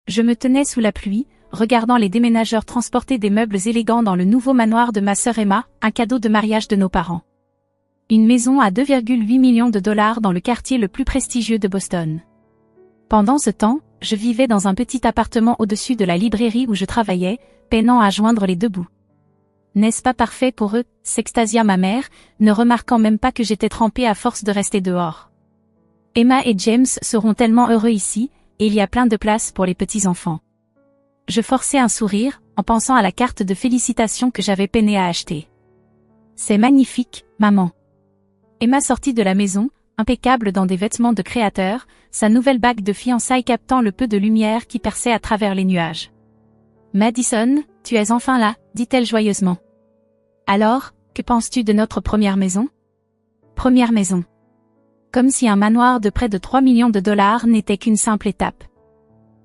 Je me tenais sous la pluie, regardant les déménageurs transporter des meubles élégants dans le nouveau manoir de ma sœur Emma, un cadeau de mariage de nos parents. Une maison à 2,8 millions de dollars dans le quartier le plus prestigieux de Boston. Pendant ce temps, je vivais dans un petit appartement au-dessus de la librairie où je travaillais, peinant à joindre les deux bouts. N'est-ce pas parfait pour eux, s'extasia ma mère, ne remarquant même pas que j'étais trempée à force de rester dehors. Emma et James seront tellement heureux ici, et il y a plein de place pour les petits-enfants. Je forçai un sourire, en pensant à la carte de félicitations que j'avais peiné à acheter. C'est magnifique, maman. Emma sortit de la maison, impeccable dans des vêtements de créateur, sa nouvelle bague de fiançailles captant le peu de lumière qui perçait à travers les nuages. Madison, tu es enfin là, dit-elle joyeusement. Alors, que penses-tu de notre première maison? Première maison. Comme si un manoir de près de 3 millions de dollars n'était qu'une simple étape.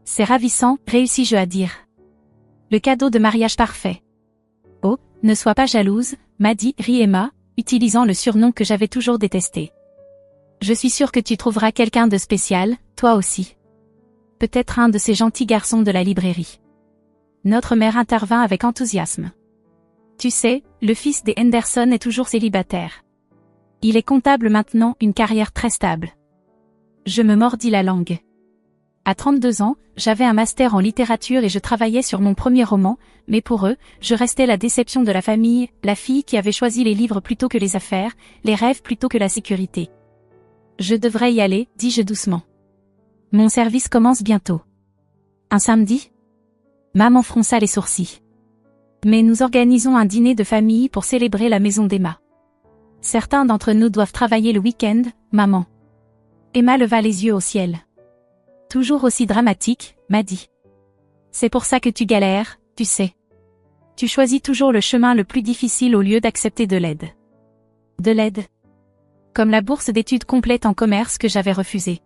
C'est ravissant, réussis-je à dire. Le cadeau de mariage parfait. Oh, ne sois pas jalouse, m'a dit, rit Emma, utilisant le surnom que j'avais toujours détesté. Je suis sûre que tu trouveras quelqu'un de spécial, toi aussi. Peut-être un de ces gentils garçons de la librairie. Notre mère intervint avec enthousiasme. Tu sais, le fils des Henderson est toujours célibataire. Il est comptable maintenant, une carrière très stable. Je me mordis la langue. À 32 ans, j'avais un master en littérature et je travaillais sur mon premier roman, mais pour eux, je restais la déception de la famille, la fille qui avait choisi les livres plutôt que les affaires, les rêves plutôt que la sécurité. Je devrais y aller, dis-je doucement. Mon service commence bientôt. Un samedi? Maman fronça les sourcils. Mais nous organisons un dîner de famille pour célébrer la maison d'Emma. Certains d'entre nous doivent travailler le week-end, maman. Emma leva les yeux au ciel. Toujours aussi dramatique, m'a dit. C'est pour ça que tu galères, tu sais. Tu choisis toujours le chemin le plus difficile au lieu d'accepter de l'aide. De l'aide. Comme la bourse d'études complète en commerce que j'avais refusée.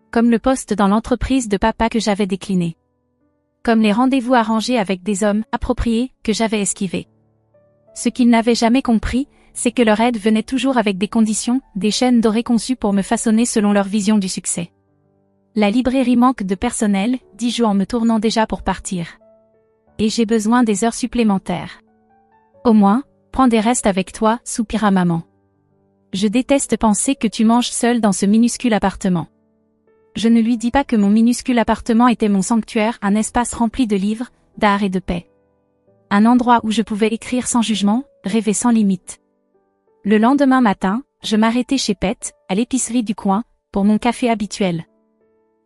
Comme le poste dans l'entreprise de papa que j'avais décliné. Comme les rendez-vous arrangés avec des hommes appropriés que j'avais esquivés. Ce qu'ils n'avaient jamais compris, c'est que leur aide venait toujours avec des conditions, des chaînes dorées conçues pour me façonner selon leur vision du succès. La librairie manque de personnel, dis-je en me tournant déjà pour partir. Et j'ai besoin des heures supplémentaires. Au moins, prends des restes avec toi, soupira maman. Je déteste penser que tu manges seule dans ce minuscule appartement. Je ne lui dis pas que mon minuscule appartement était mon sanctuaire, un espace rempli de livres, d'art et de paix. Un endroit où je pouvais écrire sans jugement, rêver sans limite. Le lendemain matin, je m'arrêtai chez Pet, à l'épicerie du coin, pour mon café habituel.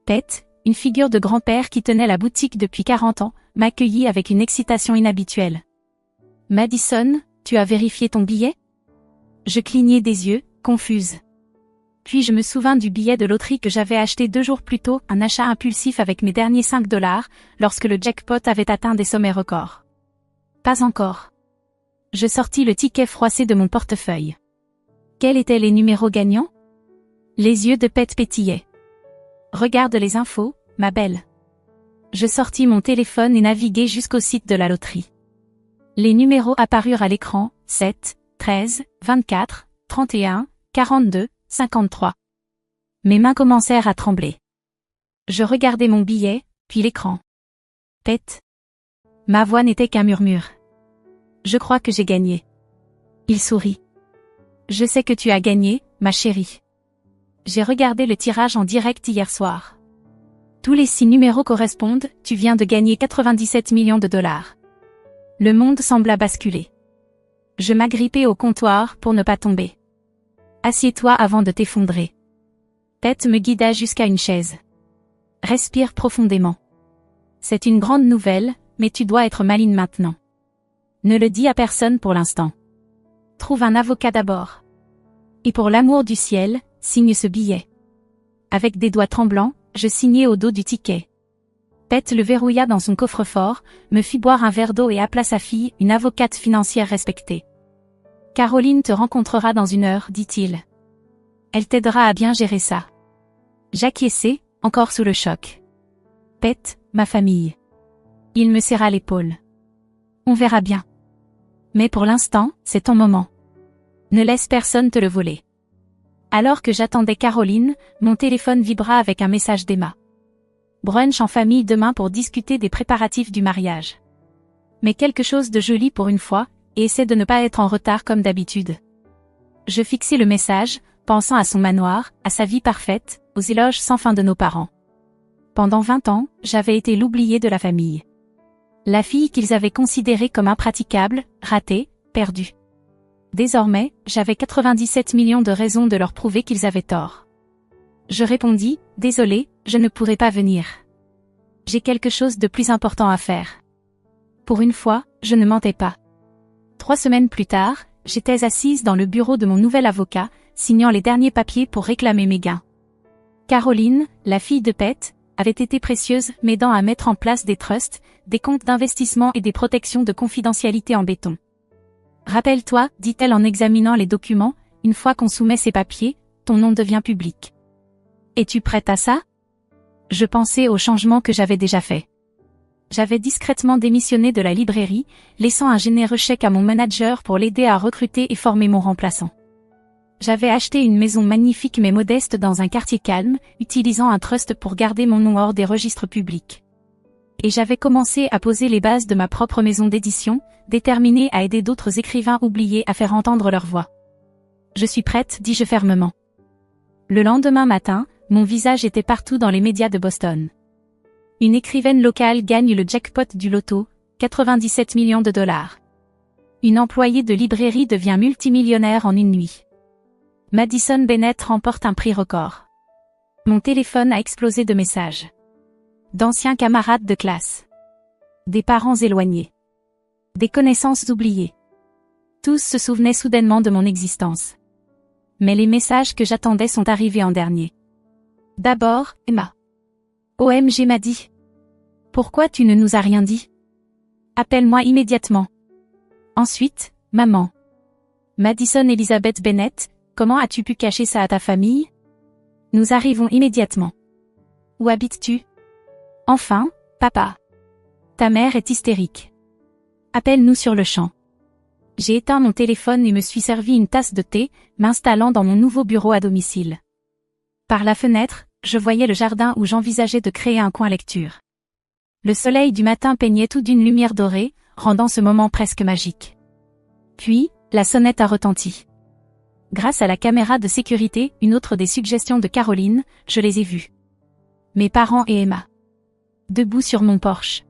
Pet, une figure de grand-père qui tenait la boutique depuis 40 ans, m'accueillit avec une excitation inhabituelle. Madison, tu as vérifié ton billet? Je clignai des yeux, confuse. Puis je me souvins du billet de loterie que j'avais acheté 2 jours plus tôt, un achat impulsif avec mes derniers 5 $, lorsque le jackpot avait atteint des sommets records. Pas encore. Je sortis le ticket froissé de mon portefeuille. Quels étaient les numéros gagnants? Les yeux de Pet pétillaient. Regarde les infos, ma belle. Je sortis mon téléphone et naviguai jusqu'au site de la loterie. Les numéros apparurent à l'écran, 7, 13, 24, 31, 42, 53. Mes mains commencèrent à trembler. Je regardai mon billet, puis l'écran. Pet. Ma voix n'était qu'un murmure. Je crois que j'ai gagné. Il sourit. Je sais que tu as gagné, ma chérie. J'ai regardé le tirage en direct hier soir. Tous les 6 numéros correspondent, tu viens de gagner 97 millions de dollars. Le monde sembla basculer. Je m'agrippai au comptoir pour ne pas tomber. Assieds-toi avant de t'effondrer. Pet me guida jusqu'à une chaise. Respire profondément. C'est une grande nouvelle, mais tu dois être maligne maintenant. Ne le dis à personne pour l'instant. Trouve un avocat d'abord. Et pour l'amour du ciel, signe ce billet. Avec des doigts tremblants, je signai au dos du ticket. Pet le verrouilla dans son coffre-fort, me fit boire un verre d'eau et appela sa fille, une avocate financière respectée. Caroline te rencontrera dans 1 heure, dit-il. Elle t'aidera à bien gérer ça. J'acquiesçai, encore sous le choc. Pet, ma famille. Il me serra l'épaule. On verra bien. Mais pour l'instant, c'est ton moment. Ne laisse personne te le voler. Alors que j'attendais Caroline, mon téléphone vibra avec un message d'Emma. brunch en famille demain pour discuter des préparatifs du mariage. Mais quelque chose de joli pour une fois, et essaie de ne pas être en retard comme d'habitude. Je fixai le message, pensant à son manoir, à sa vie parfaite, aux éloges sans fin de nos parents. Pendant 20 ans, j'avais été l'oubliée de la famille. La fille qu'ils avaient considérée comme impraticable, ratée, perdue. Désormais, j'avais 97 millions de raisons de leur prouver qu'ils avaient tort. Je répondis, désolé, je ne pourrai pas venir. J'ai quelque chose de plus important à faire. Pour une fois, je ne mentais pas. 3 semaines plus tard, j'étais assise dans le bureau de mon nouvel avocat, signant les derniers papiers pour réclamer mes gains. Caroline, la fille de Pete, avait été précieuse, m'aidant à mettre en place des trusts, des comptes d'investissement et des protections de confidentialité en béton. Rappelle-toi, dit-elle en examinant les documents, une fois qu'on soumet ces papiers, ton nom devient public. Es-tu prête à ça? Je pensais au changement que j'avais déjà fait. J'avais discrètement démissionné de la librairie, laissant un généreux chèque à mon manager pour l'aider à recruter et former mon remplaçant. J'avais acheté une maison magnifique mais modeste dans un quartier calme, utilisant un trust pour garder mon nom hors des registres publics. Et j'avais commencé à poser les bases de ma propre maison d'édition, déterminée à aider d'autres écrivains oubliés à faire entendre leur voix. Je suis prête, dis-je fermement. Le lendemain matin, mon visage était partout dans les médias de Boston. Une écrivaine locale gagne le jackpot du loto, 97 millions de dollars. Une employée de librairie devient multimillionnaire en une nuit. Madison Bennett remporte un prix record. Mon téléphone a explosé de messages. D'anciens camarades de classe. Des parents éloignés. Des connaissances oubliées. Tous se souvenaient soudainement de mon existence. Mais les messages que j'attendais sont arrivés en dernier. D'abord, Emma. OMG m'a dit. Pourquoi tu ne nous as rien dit? Appelle-moi immédiatement. Ensuite, maman. Madison Elizabeth Bennett, comment as-tu pu cacher ça à ta famille? Nous arrivons immédiatement. Où habites-tu? Enfin, papa. Ta mère est hystérique. Appelle-nous sur le champ. J'ai éteint mon téléphone et me suis servi une tasse de thé, m'installant dans mon nouveau bureau à domicile. Par la fenêtre, je voyais le jardin où j'envisageais de créer un coin lecture. Le soleil du matin peignait tout d'une lumière dorée, rendant ce moment presque magique. Puis, la sonnette a retenti. Grâce à la caméra de sécurité, une autre des suggestions de Caroline, je les ai vus. Mes parents et Emma. Debout sur mon porche.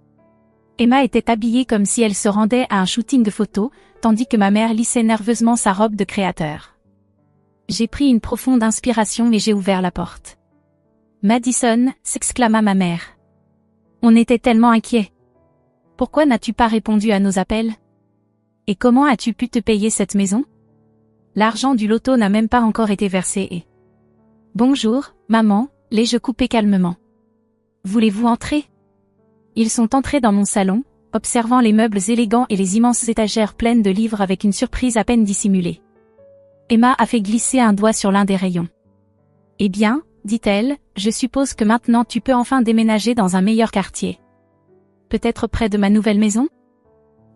Emma était habillée comme si elle se rendait à un shooting de photos, tandis que ma mère lissait nerveusement sa robe de créateur. J'ai pris une profonde inspiration et j'ai ouvert la porte. Madison, s'exclama ma mère. On était tellement inquiets. Pourquoi n'as-tu pas répondu à nos appels? Et comment as-tu pu te payer cette maison? L'argent du loto n'a même pas encore été versé et... Bonjour, maman, l'ai-je coupé calmement. Voulez-vous entrer? Ils sont entrés dans mon salon, observant les meubles élégants et les immenses étagères pleines de livres avec une surprise à peine dissimulée. Emma a fait glisser un doigt sur l'un des rayons. Eh bien, dit-elle, je suppose que maintenant tu peux enfin déménager dans un meilleur quartier. Peut-être près de ma nouvelle maison?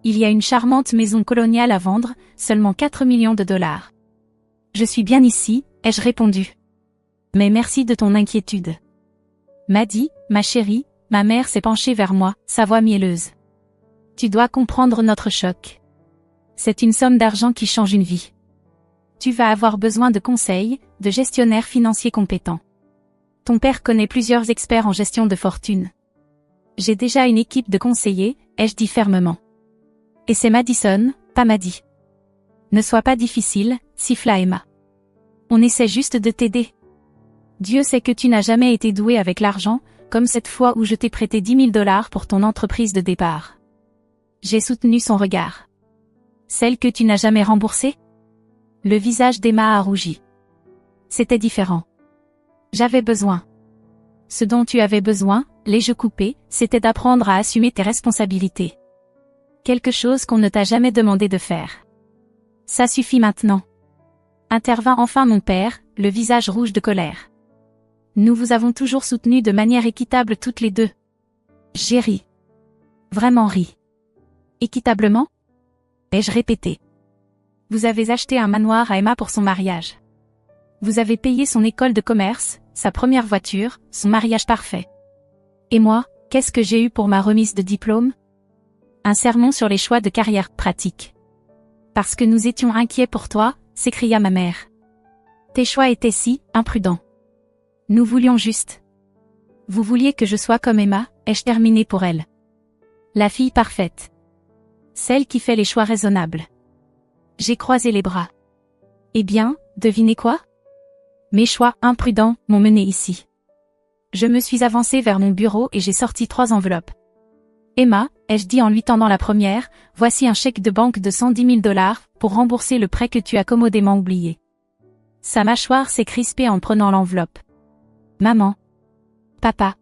Il y a une charmante maison coloniale à vendre, seulement 4 millions de dollars. Je suis bien ici, ai-je répondu. Mais merci de ton inquiétude. Maddie, ma chérie, ma mère s'est penchée vers moi, sa voix mielleuse. Tu dois comprendre notre choc. C'est une somme d'argent qui change une vie. Tu vas avoir besoin de conseils, de gestionnaires financiers compétents. Ton père connaît plusieurs experts en gestion de fortune. J'ai déjà une équipe de conseillers, ai-je dit fermement. Et c'est Madison, pas Maddie. Ne sois pas difficile, siffla Emma. On essaie juste de t'aider. Dieu sait que tu n'as jamais été doué avec l'argent, comme cette fois où je t'ai prêté 10 000 dollars pour ton entreprise de départ. J'ai soutenu son regard. Celle que tu n'as jamais remboursée? Le visage d'Emma a rougi. C'était différent. J'avais besoin. Ce dont tu avais besoin, l'ai-je coupé, c'était d'apprendre à assumer tes responsabilités. Quelque chose qu'on ne t'a jamais demandé de faire. Ça suffit maintenant. Intervint enfin mon père, le visage rouge de colère. Nous vous avons toujours soutenus de manière équitable toutes les deux. J'ai ri. Vraiment ri. Équitablement? Ai-je répété. Vous avez acheté un manoir à Emma pour son mariage. Vous avez payé son école de commerce, sa première voiture, son mariage parfait. Et moi, qu'est-ce que j'ai eu pour ma remise de diplôme? Un sermon sur les choix de carrière pratique. Parce que nous étions inquiets pour toi, s'écria ma mère. Tes choix étaient si imprudents. Nous voulions juste. Vous vouliez que je sois comme Emma, ai-je terminé pour elle. La fille parfaite. Celle qui fait les choix raisonnables. J'ai croisé les bras. Eh bien, devinez quoi? Mes choix imprudents m'ont mené ici. Je me suis avancée vers mon bureau et j'ai sorti 3 enveloppes. Emma, ai-je dit en lui tendant la première, voici un chèque de banque de 110 000 $ pour rembourser le prêt que tu as commodément oublié. Sa mâchoire s'est crispée en prenant l'enveloppe. Maman. Papa.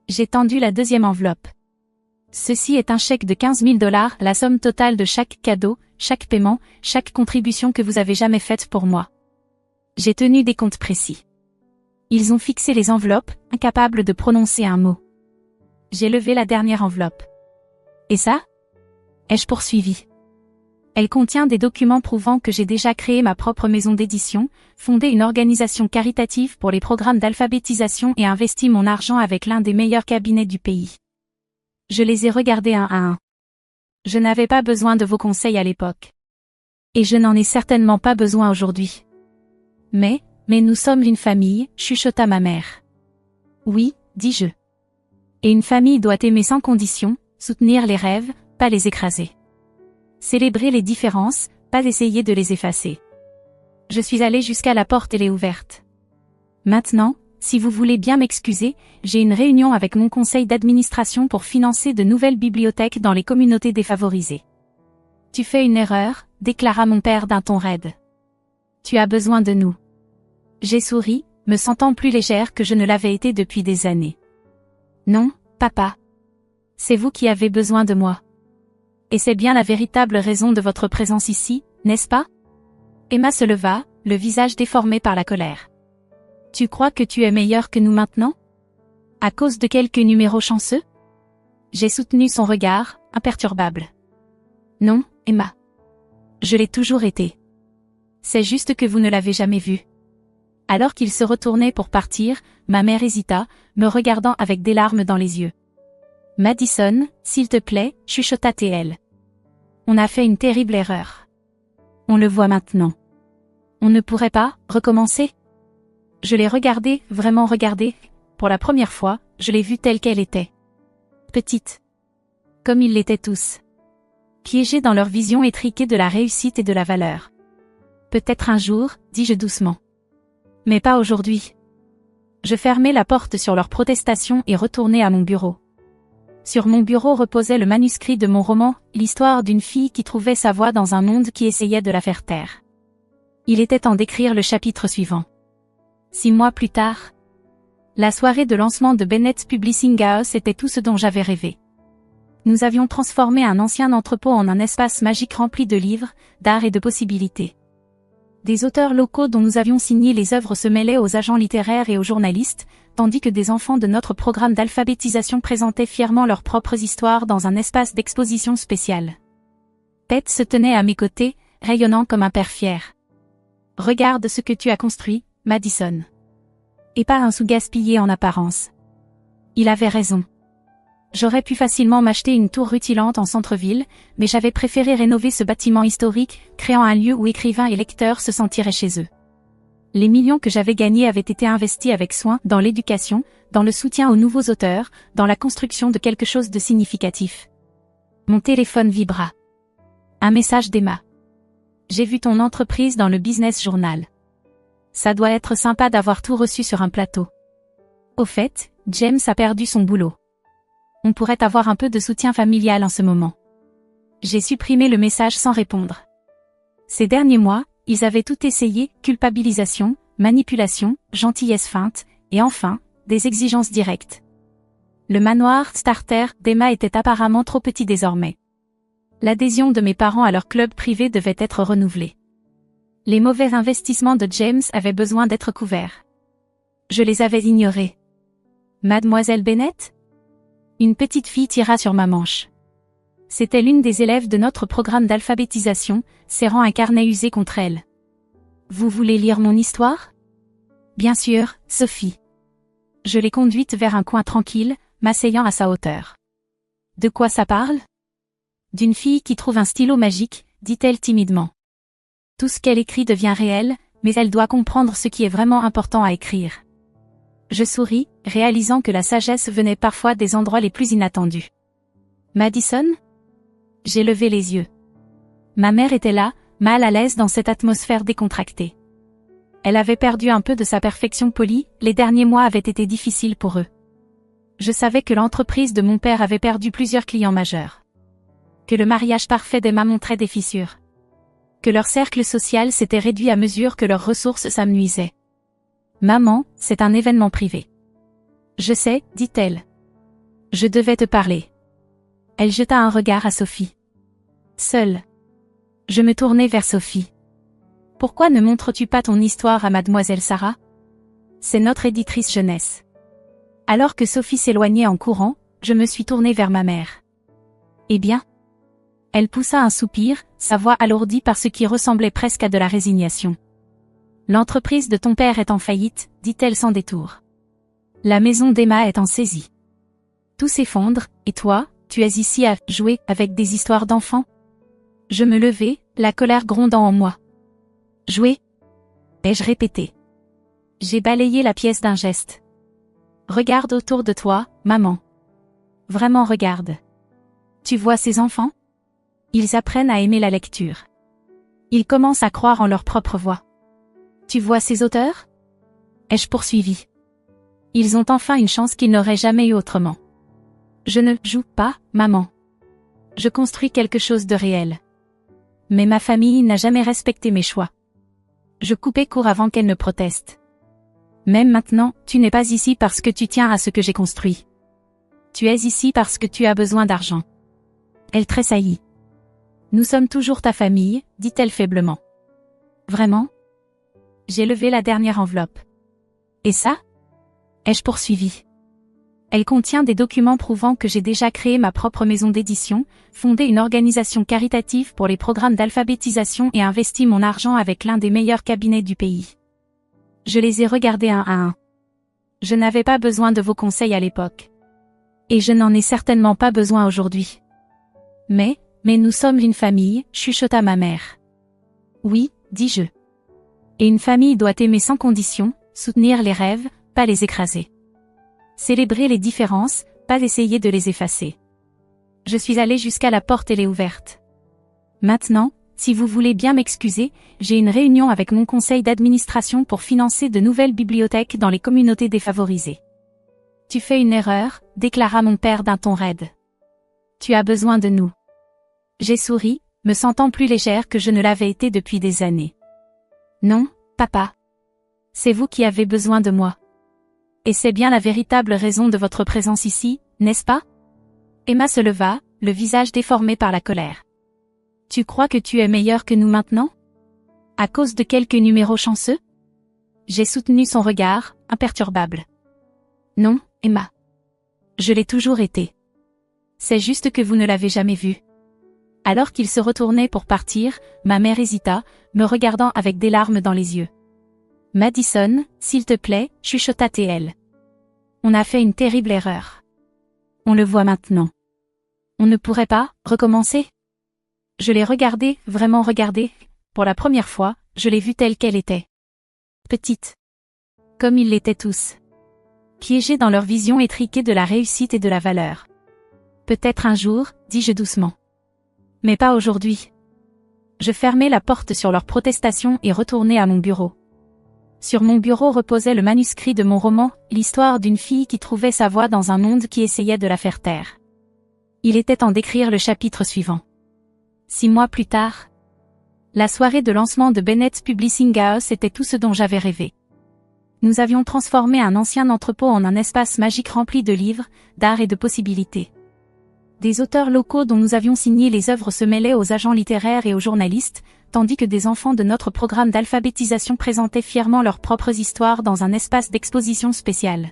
J'ai tendu la deuxième enveloppe. Ceci est un chèque de 15 000 $, la somme totale de chaque cadeau, chaque paiement, chaque contribution que vous avez jamais faite pour moi. J'ai tenu des comptes précis. Ils ont fixé les enveloppes, incapables de prononcer un mot. J'ai levé la dernière enveloppe. Et ça? Ai-je poursuivi. Elle contient des documents prouvant que j'ai déjà créé ma propre maison d'édition, fondé une organisation caritative pour les programmes d'alphabétisation et investi mon argent avec l'un des meilleurs cabinets du pays. Je les ai regardés un à un. Je n'avais pas besoin de vos conseils à l'époque. Et je n'en ai certainement pas besoin aujourd'hui. Mais nous sommes une famille, chuchota ma mère. Oui, dis-je. Et une famille doit aimer sans condition, soutenir les rêves, pas les écraser. Célébrer les différences, pas essayer de les effacer. Je suis allée jusqu'à la porte et l'ai ouverte. Maintenant, si vous voulez bien m'excuser, j'ai une réunion avec mon conseil d'administration pour financer de nouvelles bibliothèques dans les communautés défavorisées. Tu fais une erreur, déclara mon père d'un ton raide. Tu as besoin de nous. J'ai souri, me sentant plus légère que je ne l'avais été depuis des années. Non, papa. C'est vous qui avez besoin de moi. Et c'est bien la véritable raison de votre présence ici, n'est-ce pas? Emma se leva, le visage déformé par la colère. Tu crois que tu es meilleur que nous maintenant? À cause de quelques numéros chanceux? J'ai soutenu son regard, imperturbable. Non, Emma. Je l'ai toujours été. C'est juste que vous ne l'avez jamais vu. Alors qu'il se retournait pour partir, ma mère hésita, me regardant avec des larmes dans les yeux. Madison, s'il te plaît, chuchota-t-elle. On a fait une terrible erreur. On le voit maintenant. On ne pourrait pas recommencer? Je l'ai regardée, vraiment regardée. Pour la première fois, je l'ai vue telle qu'elle était. Petite. Comme ils l'étaient tous. Piégés dans leur vision étriquée de la réussite et de la valeur. Peut-être un jour, dis-je doucement. Mais pas aujourd'hui. Je fermai la porte sur leur protestation et retournai à mon bureau. Sur mon bureau reposait le manuscrit de mon roman, l'histoire d'une fille qui trouvait sa voie dans un monde qui essayait de la faire taire. Il était temps d'écrire le chapitre suivant. 6 mois plus tard, la soirée de lancement de Bennett Publishing House était tout ce dont j'avais rêvé. Nous avions transformé un ancien entrepôt en un espace magique rempli de livres, d'art et de possibilités. Des auteurs locaux dont nous avions signé les œuvres se mêlaient aux agents littéraires et aux journalistes, tandis que des enfants de notre programme d'alphabétisation présentaient fièrement leurs propres histoires dans un espace d'exposition spécial. Ted se tenait à mes côtés, rayonnant comme un père fier. « Regarde ce que tu as construit, Madison. » Et pas un sou gaspillé en apparence. Il avait raison. J'aurais pu facilement m'acheter une tour rutilante en centre-ville, mais j'avais préféré rénover ce bâtiment historique, créant un lieu où écrivains et lecteurs se sentiraient chez eux. Les millions que j'avais gagnés avaient été investis avec soin dans l'éducation, dans le soutien aux nouveaux auteurs, dans la construction de quelque chose de significatif. Mon téléphone vibra. Un message d'Emma. J'ai vu ton entreprise dans le Business Journal. Ça doit être sympa d'avoir tout reçu sur un plateau. Au fait, James a perdu son boulot. On pourrait avoir un peu de soutien familial en ce moment. J'ai supprimé le message sans répondre. Ces derniers mois, ils avaient tout essayé, culpabilisation, manipulation, gentillesse feinte, et enfin, des exigences directes. Le manoir starter d'Emma était apparemment trop petit désormais. L'adhésion de mes parents à leur club privé devait être renouvelée. Les mauvais investissements de James avaient besoin d'être couverts. Je les avais ignorés. Mademoiselle Bennett? Une petite fille tira sur ma manche. C'était l'une des élèves de notre programme d'alphabétisation, serrant un carnet usé contre elle. Vous voulez lire mon histoire? Bien sûr, Sophie. Je l'ai conduite vers un coin tranquille, m'asseyant à sa hauteur. De quoi ça parle? D'une fille qui trouve un stylo magique, dit-elle timidement. Tout ce qu'elle écrit devient réel, mais elle doit comprendre ce qui est vraiment important à écrire. Je souris, réalisant que la sagesse venait parfois des endroits les plus inattendus. Madison? J'ai levé les yeux. Ma mère était là, mal à l'aise dans cette atmosphère décontractée. Elle avait perdu un peu de sa perfection polie, les derniers mois avaient été difficiles pour eux. Je savais que l'entreprise de mon père avait perdu plusieurs clients majeurs. Que le mariage parfait d'Emma montrait des fissures. Que leur cercle social s'était réduit à mesure que leurs ressources s'amenuisaient. Maman, c'est un événement privé. Je sais, dit-elle. Je devais te parler. Elle jeta un regard à Sophie. Seule. Je me tournai vers Sophie. Pourquoi ne montres-tu pas ton histoire à mademoiselle Sarah? C'est notre éditrice jeunesse. Alors que Sophie s'éloignait en courant, je me suis tournée vers ma mère. Eh bien? Elle poussa un soupir, sa voix alourdie par ce qui ressemblait presque à de la résignation. L'entreprise de ton père est en faillite, dit-elle sans détour. La maison d'Emma est en saisie. Tout s'effondre, et toi, tu es ici à jouer avec des histoires d'enfants? Je me levai, la colère grondant en moi. Jouer? Ai-je répété. J'ai balayé la pièce d'un geste. Regarde autour de toi, maman. Vraiment regarde. Tu vois ces enfants? Ils apprennent à aimer la lecture. Ils commencent à croire en leur propre voix. Tu vois ces auteurs? Ai-je poursuivi. Ils ont enfin une chance qu'ils n'auraient jamais eu autrement. Je ne joue pas, maman. Je construis quelque chose de réel. Mais ma famille n'a jamais respecté mes choix. Je coupai court avant qu'elle ne proteste. Même maintenant, tu n'es pas ici parce que tu tiens à ce que j'ai construit. Tu es ici parce que tu as besoin d'argent. Elle tressaillit. Nous sommes toujours ta famille, dit-elle faiblement. Vraiment? J'ai levé la dernière enveloppe. Et ça? Ai-je poursuivi. Elle contient des documents prouvant que j'ai déjà créé ma propre maison d'édition, fondé une organisation caritative pour les programmes d'alphabétisation et investi mon argent avec l'un des meilleurs cabinets du pays. Je les ai regardés un à un. Je n'avais pas besoin de vos conseils à l'époque. Et je n'en ai certainement pas besoin aujourd'hui. Mais nous sommes une famille, chuchota ma mère. Oui, dis-je. Et une famille doit aimer sans condition, soutenir les rêves, pas les écraser. Célébrer les différences, pas essayer de les effacer. Je suis allée jusqu'à la porte et l'ai ouverte. Maintenant, si vous voulez bien m'excuser, j'ai une réunion avec mon conseil d'administration pour financer de nouvelles bibliothèques dans les communautés défavorisées. Tu fais une erreur, déclara mon père d'un ton raide. Tu as besoin de nous. J'ai souri, me sentant plus légère que je ne l'avais été depuis des années. Non, papa. C'est vous qui avez besoin de moi. Et c'est bien la véritable raison de votre présence ici, n'est-ce pas? Emma se leva, le visage déformé par la colère. Tu crois que tu es meilleur que nous maintenant? À cause de quelques numéros chanceux? J'ai soutenu son regard, imperturbable. Non, Emma. Je l'ai toujours été. C'est juste que vous ne l'avez jamais vu. Alors qu'il se retournait pour partir, ma mère hésita, me regardant avec des larmes dans les yeux. Madison, s'il te plaît, chuchota-t-elle. On a fait une terrible erreur. On le voit maintenant. On ne pourrait pas recommencer? Je l'ai regardée, vraiment regardée. Pour la première fois, je l'ai vue telle qu'elle était. Petite. Comme ils l'étaient tous. Piégés dans leur vision étriquée de la réussite et de la valeur. Peut-être un jour, dis-je doucement. Mais pas aujourd'hui. Je fermai la porte sur leur protestation et retournai à mon bureau. Sur mon bureau reposait le manuscrit de mon roman, l'histoire d'une fille qui trouvait sa voie dans un monde qui essayait de la faire taire. Il était temps d'écrire le chapitre suivant. 6 mois plus tard, la soirée de lancement de Bennett Publishing House était tout ce dont j'avais rêvé. Nous avions transformé un ancien entrepôt en un espace magique rempli de livres, d'art et de possibilités. Des auteurs locaux dont nous avions signé les œuvres se mêlaient aux agents littéraires et aux journalistes, tandis que des enfants de notre programme d'alphabétisation présentaient fièrement leurs propres histoires dans un espace d'exposition spécial.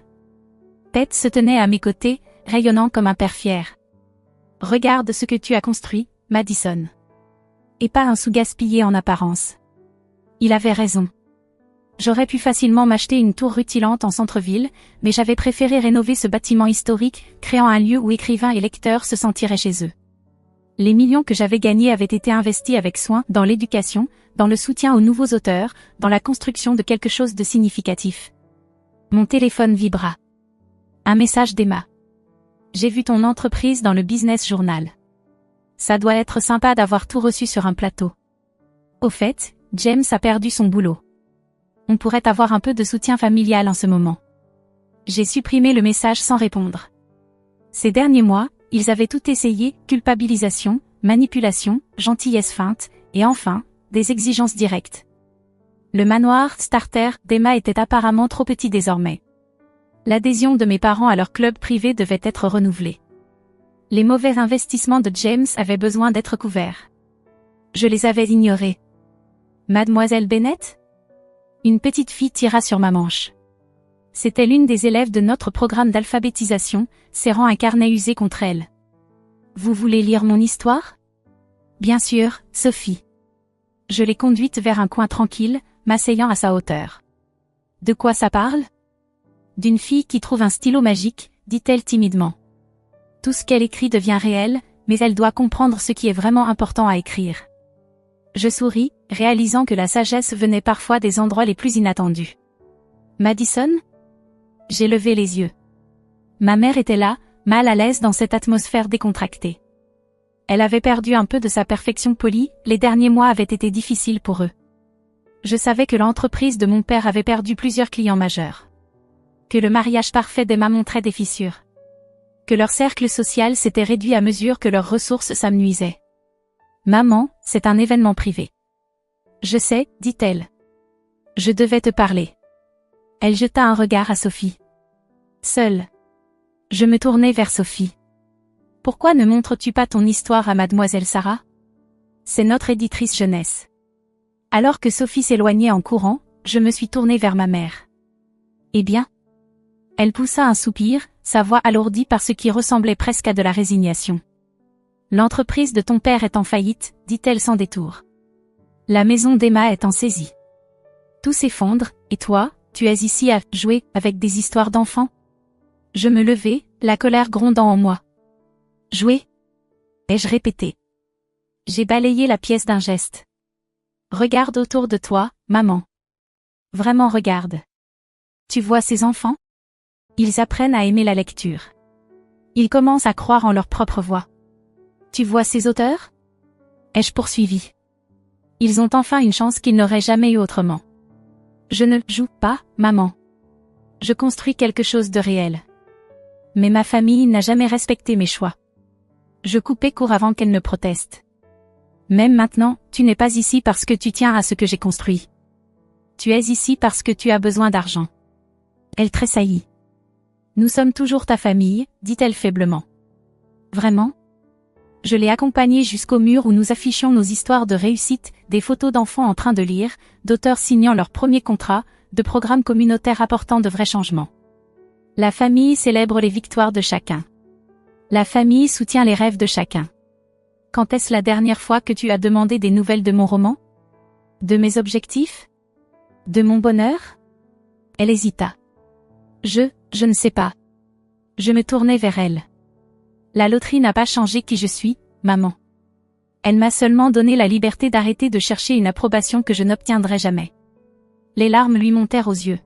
Pete se tenait à mes côtés, rayonnant comme un père fier. « Regarde ce que tu as construit, Madison. » Et pas un sou gaspillé en apparence. Il avait raison. J'aurais pu facilement m'acheter une tour rutilante en centre-ville, mais j'avais préféré rénover ce bâtiment historique, créant un lieu où écrivains et lecteurs se sentiraient chez eux. Les millions que j'avais gagnés avaient été investis avec soin dans l'éducation, dans le soutien aux nouveaux auteurs, dans la construction de quelque chose de significatif. Mon téléphone vibra. Un message d'Emma. J'ai vu ton entreprise dans le Business Journal. Ça doit être sympa d'avoir tout reçu sur un plateau. Au fait, James a perdu son boulot. On pourrait avoir un peu de soutien familial en ce moment. J'ai supprimé le message sans répondre. Ces derniers mois, ils avaient tout essayé, culpabilisation, manipulation, gentillesse feinte, et enfin, des exigences directes. Le manoir starter d'Emma était apparemment trop petit désormais. L'adhésion de mes parents à leur club privé devait être renouvelée. Les mauvais investissements de James avaient besoin d'être couverts. Je les avais ignorés. Mademoiselle Bennett ? Une petite fille tira sur ma manche. C'était l'une des élèves de notre programme d'alphabétisation, serrant un carnet usé contre elle. Vous voulez lire mon histoire ? Bien sûr, Sophie. Je l'ai conduite vers un coin tranquille, m'asseyant à sa hauteur. De quoi ça parle ? D'une fille qui trouve un stylo magique, dit-elle timidement. Tout ce qu'elle écrit devient réel, mais elle doit comprendre ce qui est vraiment important à écrire. Je souris, réalisant que la sagesse venait parfois des endroits les plus inattendus. Madison ? J'ai levé les yeux. Ma mère était là, mal à l'aise dans cette atmosphère décontractée. Elle avait perdu un peu de sa perfection polie, les derniers mois avaient été difficiles pour eux. Je savais que l'entreprise de mon père avait perdu plusieurs clients majeurs. Que le mariage parfait d'Emma montrait des fissures. Que leur cercle social s'était réduit à mesure que leurs ressources s'amenuisaient. Maman, c'est un événement privé. Je sais, dit-elle. Je devais te parler. Elle jeta un regard à Sophie. Seule. Je me tournai vers Sophie. Pourquoi ne montres-tu pas ton histoire à mademoiselle Sarah ? C'est notre éditrice jeunesse. Alors que Sophie s'éloignait en courant, je me suis tournée vers ma mère. Eh bien ? Elle poussa un soupir, sa voix alourdie par ce qui ressemblait presque à de la résignation. L'entreprise de ton père est en faillite, dit-elle sans détour. La maison d'Emma est en saisie. Tout s'effondre, et toi, tu es ici à jouer avec des histoires d'enfants ? Je me levai, la colère grondant en moi. Jouer ? Ai-je répété. J'ai balayé la pièce d'un geste. Regarde autour de toi, maman. Vraiment regarde. Tu vois ces enfants ? Ils apprennent à aimer la lecture. Ils commencent à croire en leur propre voix. Tu vois ces auteurs ? Ai-je poursuivi. Ils ont enfin une chance qu'ils n'auraient jamais eu autrement. Je ne joue pas, maman. Je construis quelque chose de réel. Mais ma famille n'a jamais respecté mes choix. Je coupai court avant qu'elle ne proteste. Même maintenant, tu n'es pas ici parce que tu tiens à ce que j'ai construit. Tu es ici parce que tu as besoin d'argent. Elle tressaillit. Nous sommes toujours ta famille, dit-elle faiblement. Vraiment ? Je l'ai accompagnée jusqu'au mur où nous affichions nos histoires de réussite, des photos d'enfants en train de lire, d'auteurs signant leur premier contrat, de programmes communautaires apportant de vrais changements. La famille célèbre les victoires de chacun. La famille soutient les rêves de chacun. Quand est-ce la dernière fois que tu as demandé des nouvelles de mon roman ? De mes objectifs ? De mon bonheur ? Elle hésita. Je ne sais pas. Je me tournai vers elle. La loterie n'a pas changé qui je suis, maman. Elle m'a seulement donné la liberté d'arrêter de chercher une approbation que je n'obtiendrai jamais. Les larmes lui montèrent aux yeux.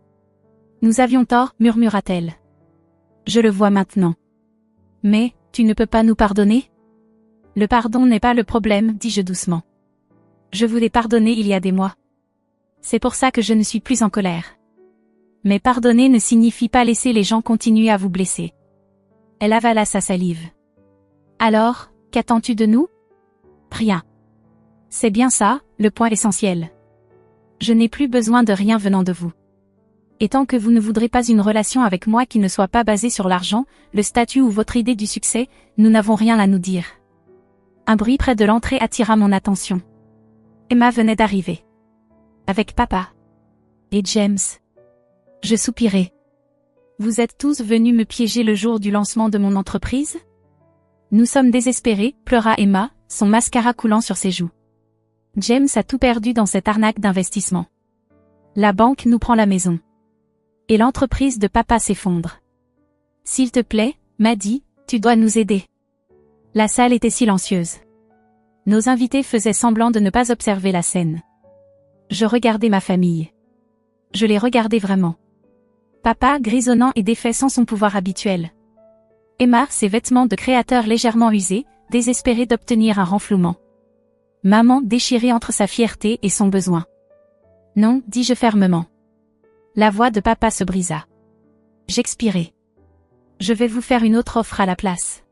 Nous avions tort, murmura-t-elle. Je le vois maintenant. Mais, tu ne peux pas nous pardonner ? Le pardon n'est pas le problème, dis-je doucement. Je vous l'ai pardonné il y a des mois. C'est pour ça que je ne suis plus en colère. Mais pardonner ne signifie pas laisser les gens continuer à vous blesser. Elle avala sa salive. Alors, qu'attends-tu de nous ? Rien. C'est bien ça, le point essentiel. Je n'ai plus besoin de rien venant de vous. Et tant que vous ne voudrez pas une relation avec moi qui ne soit pas basée sur l'argent, le statut ou votre idée du succès, nous n'avons rien à nous dire. Un bruit près de l'entrée attira mon attention. Emma venait d'arriver. Avec papa. Et James. Je soupirai. Vous êtes tous venus me piéger le jour du lancement de mon entreprise ? Nous sommes désespérés, pleura Emma, son mascara coulant sur ses joues. James a tout perdu dans cette arnaque d'investissement. La banque nous prend la maison. Et l'entreprise de papa s'effondre. S'il te plaît, m'a dit, tu dois nous aider. La salle était silencieuse. Nos invités faisaient semblant de ne pas observer la scène. Je regardais ma famille. Je les regardais vraiment. Papa, grisonnant et défait sans son pouvoir habituel. Emma, ses vêtements de créateur légèrement usés, désespérée d'obtenir un renflouement. Maman, déchirée entre sa fierté et son besoin. Non, dis-je fermement. La voix de papa se brisa. J'expirai. Je vais vous faire une autre offre à la place.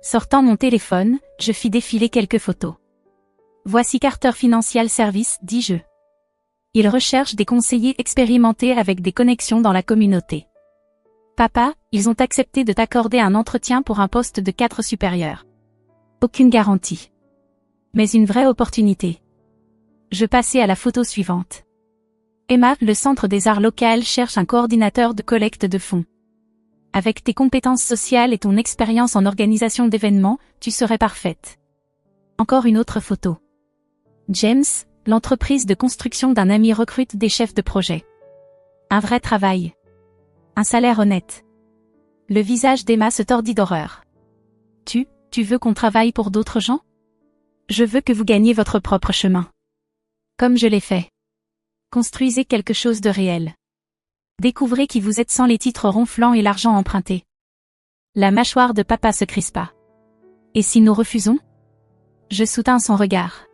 Sortant mon téléphone, je fis défiler quelques photos. Voici Carter Financial Service, dis-je. Ils recherchent des conseillers expérimentés avec des connexions dans la communauté. Papa, ils ont accepté de t'accorder un entretien pour un poste de cadre supérieur. Aucune garantie. Mais une vraie opportunité. Je passai à la photo suivante. Emma, le Centre des Arts Local cherche un coordinateur de collecte de fonds. Avec tes compétences sociales et ton expérience en organisation d'événements, tu serais parfaite. Encore une autre photo. James, l'entreprise de construction d'un ami recrute des chefs de projet. Un vrai travail. Un salaire honnête. Le visage d'Emma se tordit d'horreur. Tu veux qu'on travaille pour d'autres gens? Je veux que vous gagniez votre propre chemin. Comme je l'ai fait. Construisez quelque chose de réel. Découvrez qui vous êtes sans les titres ronflants et l'argent emprunté. La mâchoire de papa se crispa. Et si nous refusons? Je soutins son regard.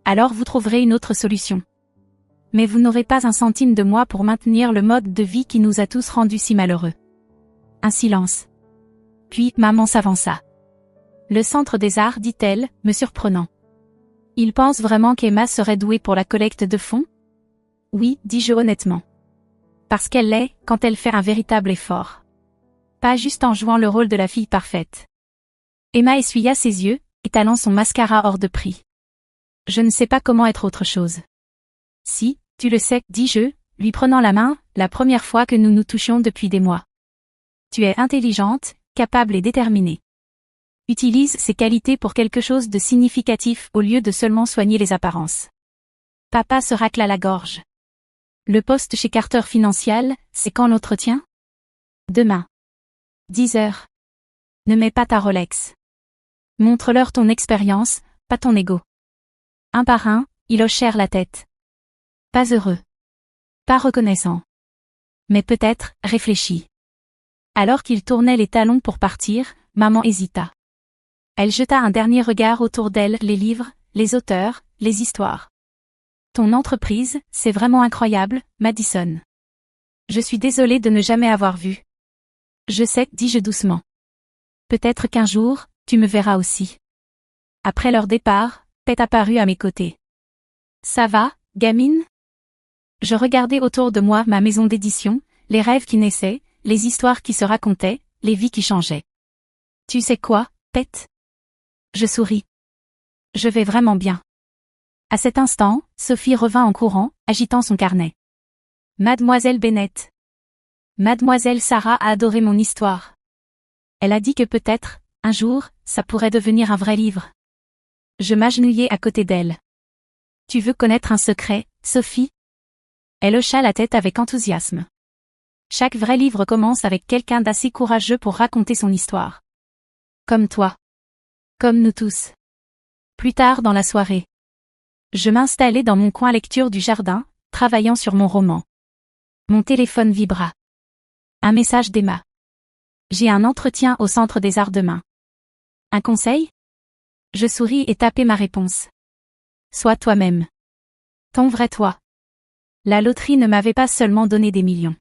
Alors vous trouverez une autre solution. Mais vous n'aurez pas un centime de moi pour maintenir le mode de vie qui nous a tous rendus si malheureux. Un silence. Puis maman s'avança. Le Centre des Arts, dit-elle, me surprenant. Il pense vraiment qu'Emma serait douée pour la collecte de fonds? Oui, dis-je honnêtement. Parce qu'elle l'est, quand elle fait un véritable effort. Pas juste en jouant le rôle de la fille parfaite. Emma essuya ses yeux, étalant son mascara hors de prix. Je ne sais pas comment être autre chose. Si, tu le sais, dis-je, lui prenant la main, la première fois que nous nous touchions depuis des mois. Tu es intelligente, capable et déterminée. Utilise ces qualités pour quelque chose de significatif au lieu de seulement soigner les apparences. Papa se racla la gorge. Le poste chez Carter Financial, c'est quand l'entretien? Demain. 10 heures. Ne mets pas ta Rolex. Montre-leur ton expérience, pas ton ego. Un par un, ils hochèrent la tête. Pas heureux. Pas reconnaissant. Mais peut-être, réfléchi. Alors qu'ils tournaient les talons pour partir, maman hésita. Elle jeta un dernier regard autour d'elle, les livres, les auteurs, les histoires. Ton entreprise, c'est vraiment incroyable, Madison. Je suis désolée de ne jamais avoir vu. Je sais, dis-je doucement. Peut-être qu'un jour, tu me verras aussi. Après leur départ, Pete apparut à mes côtés. Ça va, gamine? Je regardais autour de moi ma maison d'édition, les rêves qui naissaient, les histoires qui se racontaient, les vies qui changeaient. Tu sais quoi, Pete? Je souris. Je vais vraiment bien. À cet instant, Sophie revint en courant, agitant son carnet. Mademoiselle Bennett. Mademoiselle Sarah a adoré mon histoire. Elle a dit que peut-être, un jour, ça pourrait devenir un vrai livre. Je m'agenouillai à côté d'elle. Tu veux connaître un secret, Sophie? Elle hocha la tête avec enthousiasme. Chaque vrai livre commence avec quelqu'un d'assez courageux pour raconter son histoire. Comme toi. Comme nous tous. Plus tard dans la soirée. Je m'installai dans mon coin lecture du jardin, travaillant sur mon roman. Mon téléphone vibra. Un message d'Emma. J'ai un entretien au Centre des Arts demain. Un conseil? Je souris et tapai ma réponse. Sois toi-même. Ton vrai toi. La loterie ne m'avait pas seulement donné des millions.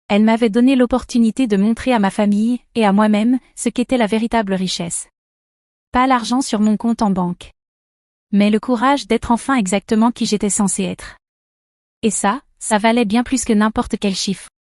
Elle m'avait donné l'opportunité de montrer à ma famille, et à moi-même, ce qu'était la véritable richesse. Pas l'argent sur mon compte en banque. Mais le courage d'être enfin exactement qui j'étais censé être. Et ça valait bien plus que n'importe quel chiffre.